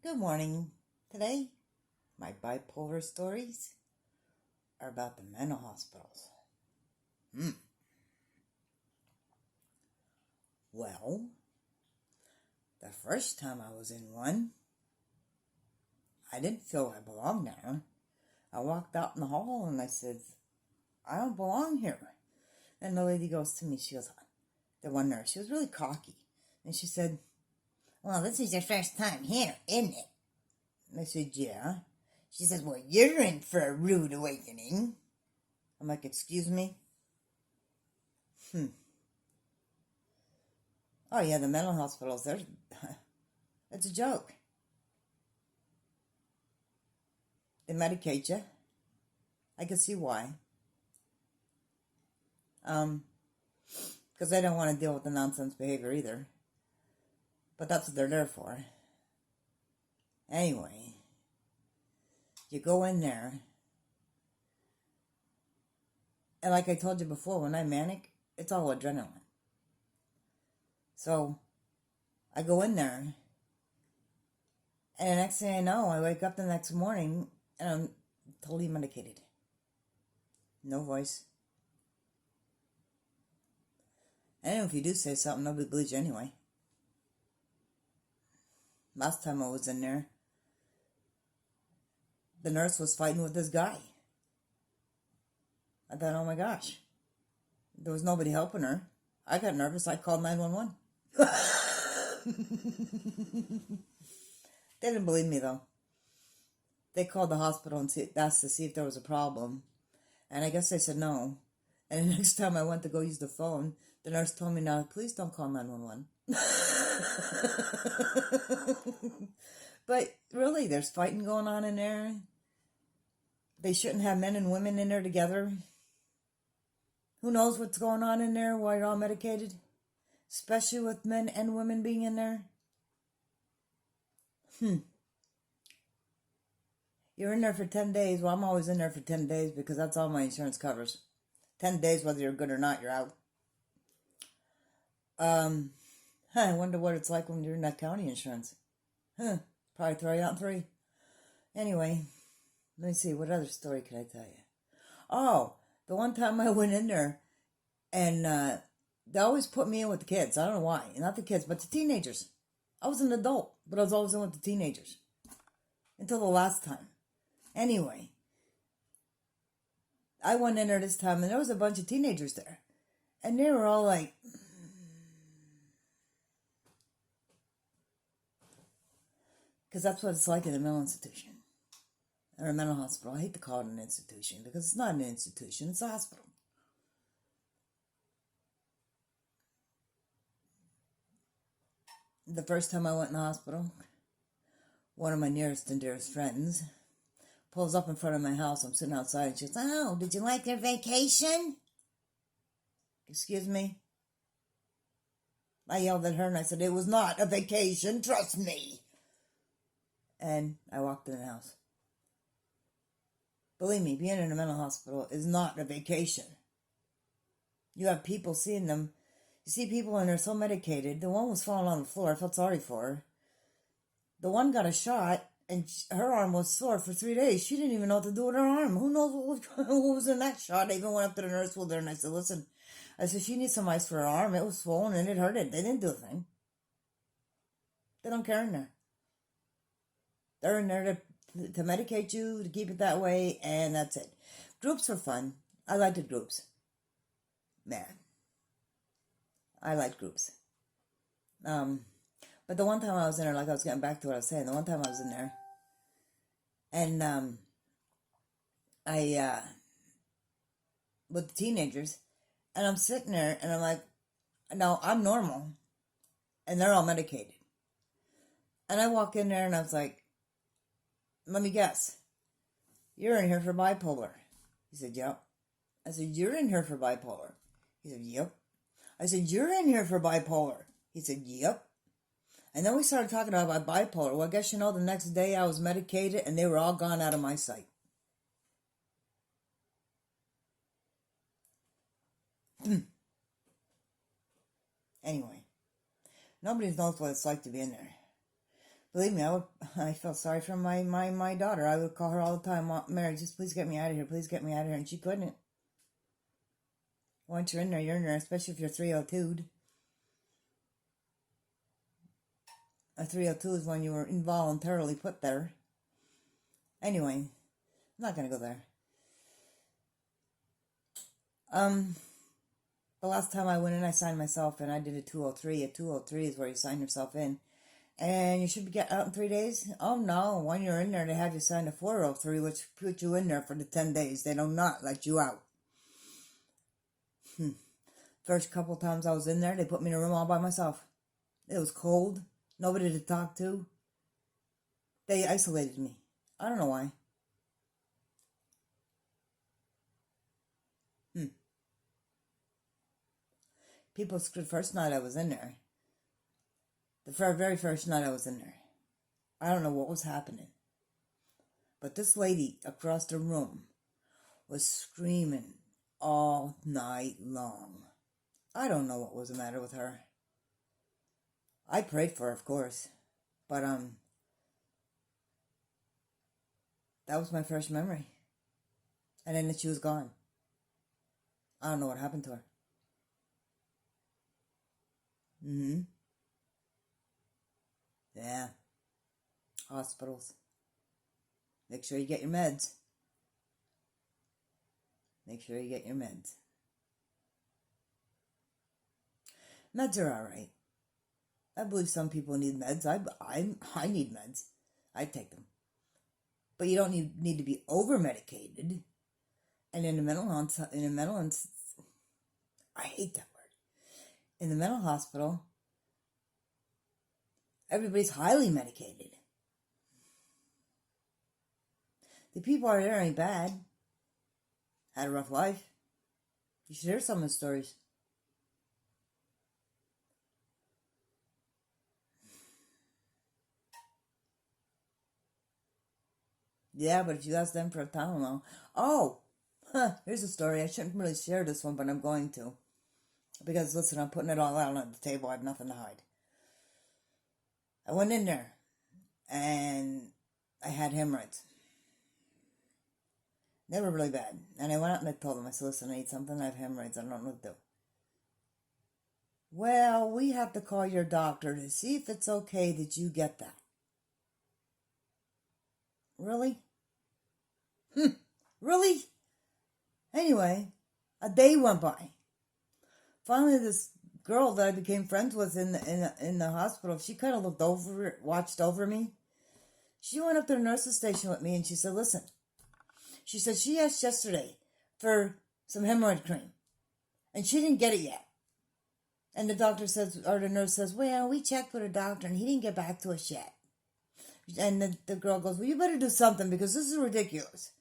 Good morning. Today, my bipolar stories are about the mental hospitals. Well, the first time I was in one, I didn't feel I belonged there. I walked out in the hall and I said, I don't belong here. And the lady goes to me, she goes, the one nurse, she was really cocky. And she said, well, this is your first time here, isn't it? And I said, yeah. She says, well, you're in for a rude awakening. I'm like, excuse me? Oh, yeah, the mental hospitals, it's a joke. They medicate you. I can see why. Because they don't want to deal with the nonsense behavior either. But that's what they're there for. Anyway, you go in there, and like I told you before, when I'm manic, it's all adrenaline. So, I go in there, and the next thing I know, I wake up the next morning, and I'm totally medicated. No voice. And if you do say something, nobody believes you anyway. Last time I was in there, the nurse was fighting with this guy. I thought, oh my gosh. There was nobody helping her. I got nervous. I called 911. They didn't believe me, though. They called the hospital and asked to see if there was a problem. And I guess they said no. And the next time I went to go use the phone, the nurse told me, now, please don't call 911. But really, there's fighting going on in there. They shouldn't have men and women in there together. Who knows what's going on in there while you're all medicated? Especially with men and women being in there. You're in there for 10 days. Well, I'm always in there for 10 days because that's all my insurance covers. 10 days, whether you're good or not, you're out. I wonder what it's like when you're in that county insurance. Probably throw you out in 3. Anyway, let me see. What other story could I tell you? Oh, the one time I went in there, and they always put me in with the kids. I don't know why. Not the kids, but the teenagers. I was an adult, but I was always in with the teenagers. Until the last time. Anyway, I went in there this time, and there was a bunch of teenagers there. And they were all like, because that's what it's like in a mental institution. Or a mental hospital. I hate to call it an institution, because it's not an institution, it's a hospital. The first time I went in the hospital, one of my nearest and dearest friends pulls up in front of my house. I'm sitting outside, and she goes, oh, did you like your vacation? Excuse me? I yelled at her, and I said, it was not a vacation, trust me. And I walked in the house. Believe me, being in a mental hospital is not a vacation. You have people seeing them. You see people and they're so medicated. The one was falling on the floor. I felt sorry for her. The one got a shot, and her arm was sore for 3 days. She didn't even know what to do with her arm. Who knows what was in that shot? I even went up to the nurse with her, and I said, listen, she needs some ice for her arm. It was swollen, and it hurted. They didn't do a thing. They don't care in there. They're in there to medicate you, to keep it that way, and that's it. Groups are fun. I like the groups. Man. I like groups. But the one time I was in there, like I was getting back to what I was saying, the one time I was in there, and with the teenagers, and I'm sitting there, and I'm like, no, I'm normal, and they're all medicated. And I walk in there, and I was like, let me guess, you're in here for bipolar. He said, yep. I said, you're in here for bipolar. He said, yep. I said, you're in here for bipolar. He said, yep. And then we started talking about bipolar. Well, I guess you know, the next day I was medicated, and they were all gone out of my sight. Anyway, nobody knows what it's like to be in there. Believe me, I felt sorry for my daughter. I would call her all the time, Mary, just please get me out of here. Please get me out of here. And she couldn't. Once you're in there, you're in there, especially if you're 302'd. A 302 is when you were involuntarily put there. Anyway, I'm not going to go there. The last time I went in, I signed myself in. I did a 203. A 203 is where you sign yourself in. And you should get out in 3 days? Oh, no. When you're in there, they have you sign a 403, which put you in there for the 10 days. They do not let you out. First couple times I was in there, they put me in a room all by myself. It was cold. Nobody to talk to. They isolated me. I don't know why. People, the first night I was in there, the very first night I was in there, I don't know what was happening. But this lady across the room was screaming all night long. I don't know what was the matter with her. I prayed for her, of course. But, that was my first memory. And then she was gone. I don't know what happened to her. Yeah. Hospitals. Make sure you get your meds. Make sure you get your meds. Meds are alright. I believe some people need meds. I need meds. I take them. But you don't need to be over-medicated. And in the mental I hate that word. In the mental hospital, everybody's highly medicated. The people out there ain't bad. Had a rough life. You should hear some of the stories. Yeah, but if you ask them for a Tylenol. Oh, here's a story. I shouldn't really share this one, but I'm going to. Because, listen, I'm putting it all out on the table. I have nothing to hide. I went in there, and I had hemorrhoids. They were really bad. And I went out and I told them, I said, listen, I need something. I have hemorrhoids. I don't know what to do. Well, we have to call your doctor to see if it's okay that you get that. Really? Really? Anyway, a day went by. Finally, this girl that I became friends with in the hospital, she kind of watched over me. She went up to the nurse's station with me and she said, listen. She said she asked yesterday for some hemorrhoid cream. And she didn't get it yet. And the doctor says, or the nurse says, well, we checked with a doctor and he didn't get back to us yet. And the girl goes, well, you better do something because this is ridiculous.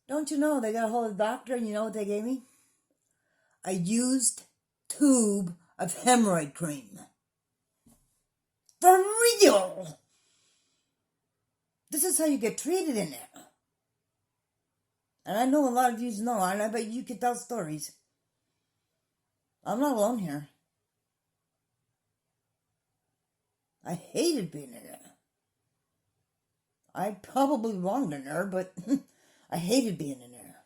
Don't you know they got a hold of the doctor and you know what they gave me? A used tube of hemorrhoid cream. For real! This is how you get treated in there. And I know a lot of you know, and I bet you can tell stories. I'm not alone here. I hated being in there. I probably belonged in there, but I hated being in there.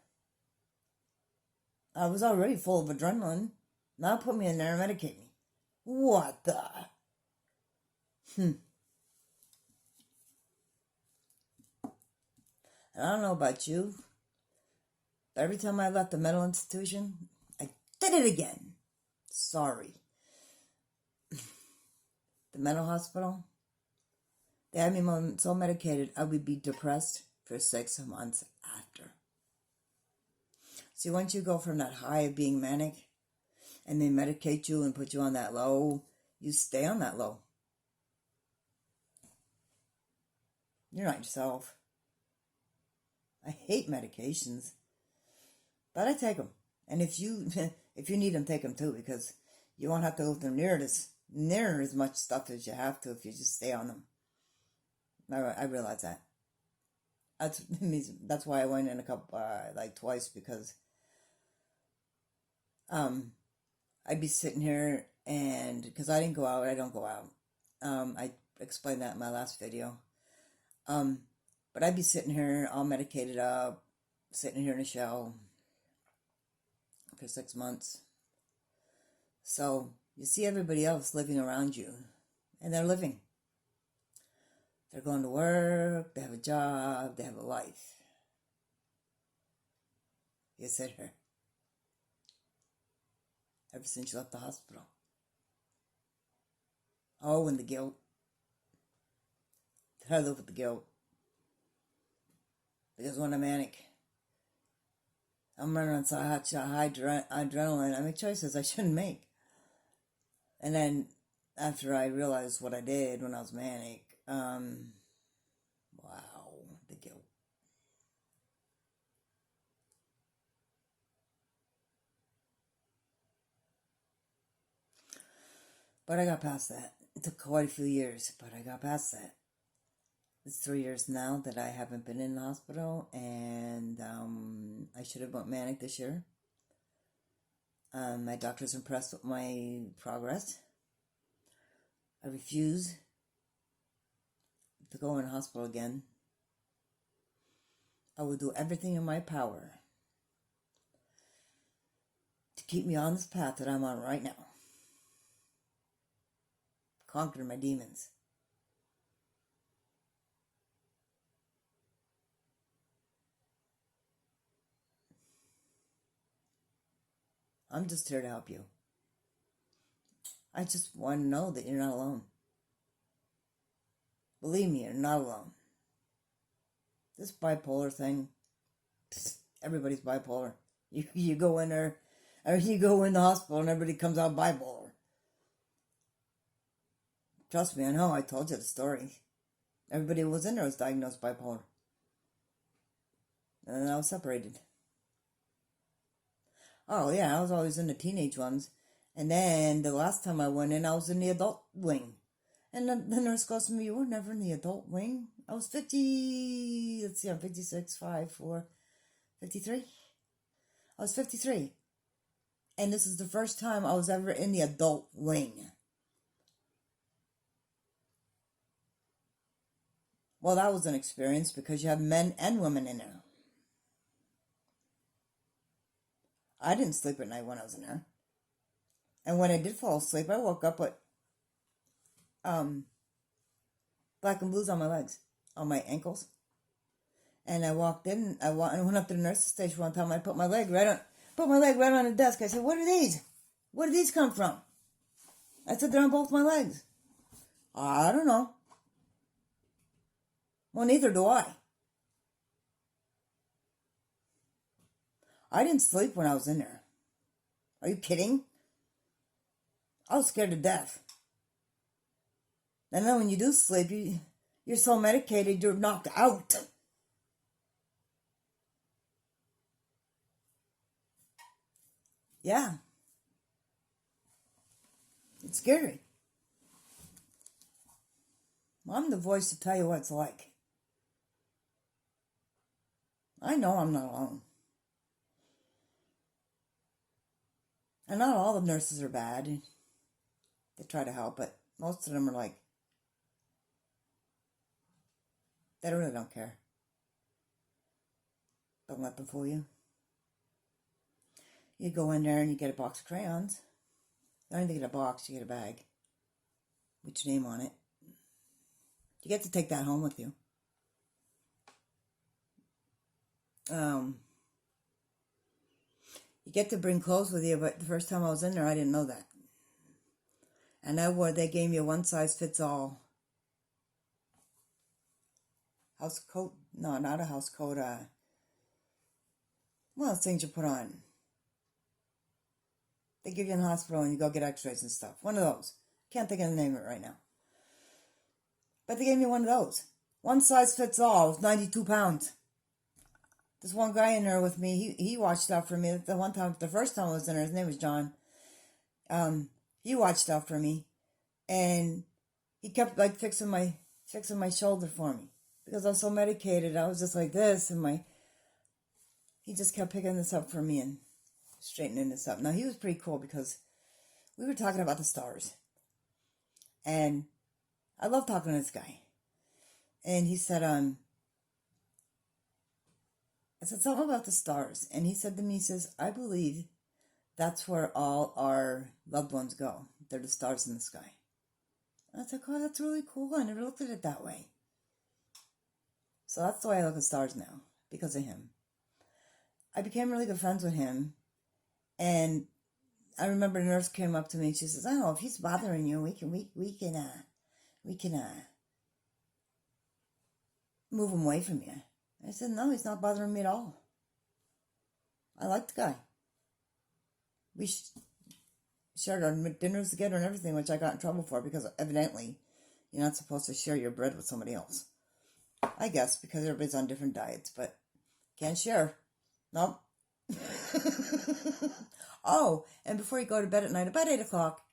I was already full of adrenaline. Now put me in there and medicate me. What the? And I don't know about you, but every time I left the mental institution, I did it again. Sorry. The mental hospital, they had me so medicated I would be depressed for 6 months after. See, once you go from that high of being manic, and they medicate you and put you on that low, you stay on that low. You're not yourself. I hate medications, but I take them. And if you need them, take them too, because you won't have to go through near as much stuff as you have to if you just stay on them. I realize that. That's why I went in a couple, twice, because I'd be sitting here and because I don't go out. I explained that in my last video. But I'd be sitting here all medicated up, sitting here in a shell for 6 months. So you see everybody else living around you, and they're living. They're going to work, they have a job, they have a life. You sit here ever since you left the hospital. Oh, and the guilt. I live with the guilt. Because when I'm manic, I'm running on high adrenaline. I make choices I shouldn't make. And then after I realized what I did when I was manic, wow, the guilt. But I got past that. It took quite a few years, but I got past that. It's 3 years now that I haven't been in the hospital, and I should have went manic this year. My doctor's impressed with my progress. I refuse to go in the hospital again. I will do everything in my power to keep me on this path that I'm on right now. Conquer my demons. I'm just here to help you. I just want to know that you're not alone. Believe me, you're not alone. This bipolar thing, everybody's bipolar. You go in there, or you go in the hospital and everybody comes out bipolar. Trust me, I know, I told you the story. Everybody who was in there was diagnosed bipolar. And then I was separated. Oh yeah, I was always in the teenage ones. And then the last time I went in, I was in the adult wing. And the nurse goes to me, you were never in the adult wing? I was 50, let's see, I'm 56, 5, 4, 53? I was 53. And this is the first time I was ever in the adult wing. Well, that was an experience because you have men and women in there. I didn't sleep at night when I was in there. And when I did fall asleep, I woke up with black and blues on my legs, on my ankles. And I walked in, I went up to the nurse's station one time, I put my leg right on the desk. I said, what are these? Where did these come from? I said, they're on both my legs. I don't know. Well, neither do I. I didn't sleep when I was in there. Are you kidding? I was scared to death. And then when you do sleep, you're so medicated, you're knocked out. Yeah. It's scary. I'm the voice to tell you what it's like. I know I'm not alone. And not all the nurses are bad. They try to help, but most of them are like, they really don't care. Don't let them fool you. You go in there and you get a box of crayons. You don't even get a box, you get a bag with your name on it. You get to take that home with you. You get to bring clothes with you, but the first time I was in there, I didn't know that. And they gave me a one-size-fits-all house coat. No, not a house coat. One of those things you put on. They give you in the hospital and you go get x-rays and stuff. One of those. Can't think of the name of it right now. But they gave me one of those. One size fits all. It was 92 pounds. This one guy in there with me, he watched out for me. The first time I was in there, his name was John. He watched out for me. And he kept like fixing my shoulder for me. Because I was so medicated, I was just like this, and he just kept picking this up for me and straightening this up. Now, he was pretty cool because we were talking about the stars. And I love talking to this guy. And he said, I said something about the stars. And he said to me, he says, I believe that's where all our loved ones go. They're the stars in the sky. And I was like, oh, that's really cool. I never looked at it that way. So that's the way I look at stars now, because of him. I became really good friends with him. And I remember a nurse came up to me and she says, oh, if he's bothering you, we can move him away from you. I said, no, he's not bothering me at all. I like the guy. We shared our dinners together and everything, which I got in trouble for because evidently you're not supposed to share your bread with somebody else. I guess because everybody's on different diets, but can't share. Nope. Oh, and before you go to bed at night, about 8 o'clock,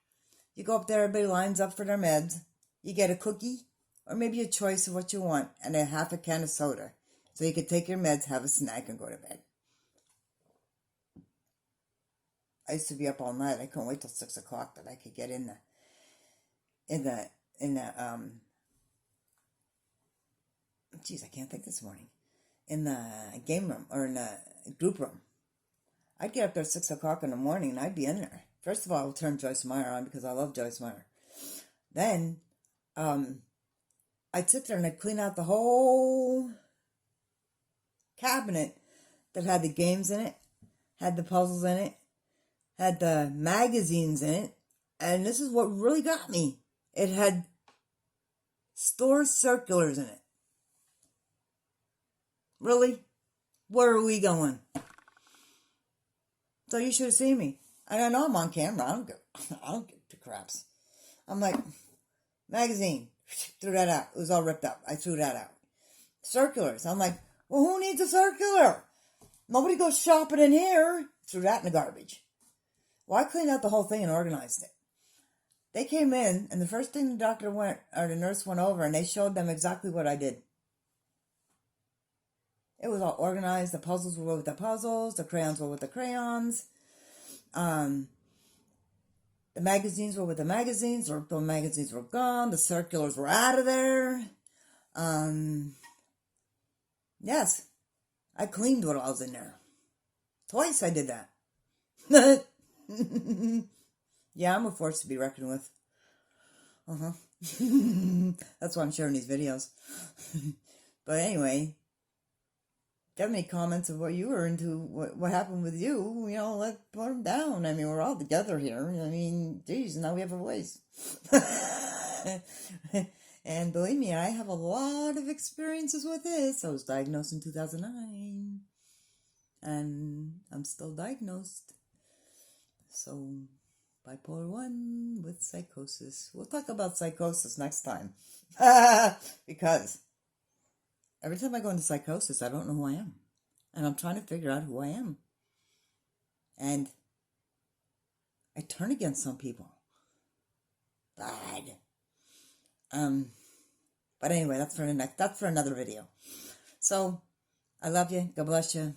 you go up there, everybody lines up for their meds. You get a cookie or maybe a choice of what you want and a half a can of soda. So you can take your meds, have a snack, and go to bed. I used to be up all night. I couldn't wait till 6 o'clock that I could get in the geez, I can't think this morning. In the game room or in the group room. I'd get up there at 6 o'clock in the morning and I'd be in there. First of all, I'll turn Joyce Meyer on because I love Joyce Meyer. Then, I'd sit there and I'd clean out the whole cabinet that had the games in it, had the puzzles in it, had the magazines in it, and this is what really got me. It had store circulars in it. Really? Where are we going? So you should have seen me. And I know I'm on camera. I don't give two craps. I'm like, magazine. Threw that out. It was all ripped up. I threw that out. Circulars. I'm like, well, who needs a circular? Nobody goes shopping in here. Threw that in the garbage. Well, I cleaned out the whole thing and organized it. They came in, and the first thing the nurse went over, and they showed them exactly what I did. It was all organized. The puzzles were with the puzzles. The crayons were with the crayons. The magazines were with the magazines. The magazines were gone. The circulars were out of there. Yes, I cleaned what I was in there. Twice I did that. Yeah, I'm a force to be reckoned with. That's why I'm sharing these videos. But anyway, if you have any comments of what you were into, what happened with you, let's put them down. I mean, we're all together here. I mean, geez, now we have a voice. And believe me, I have a lot of experiences with this. I was diagnosed in 2009. And I'm still diagnosed. So, bipolar 1 with psychosis. We'll talk about psychosis next time. Because every time I go into psychosis, I don't know who I am. And I'm trying to figure out who I am. And I turn against some people. Bad. But anyway, that's for another video. So, I love you. God bless you.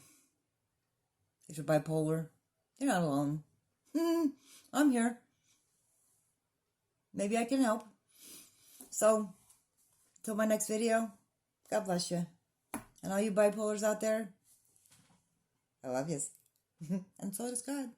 If you're bipolar, you're not alone. I'm here. Maybe I can help. So, till my next video, God bless you. And all you bipolars out there, I love you. And so does God.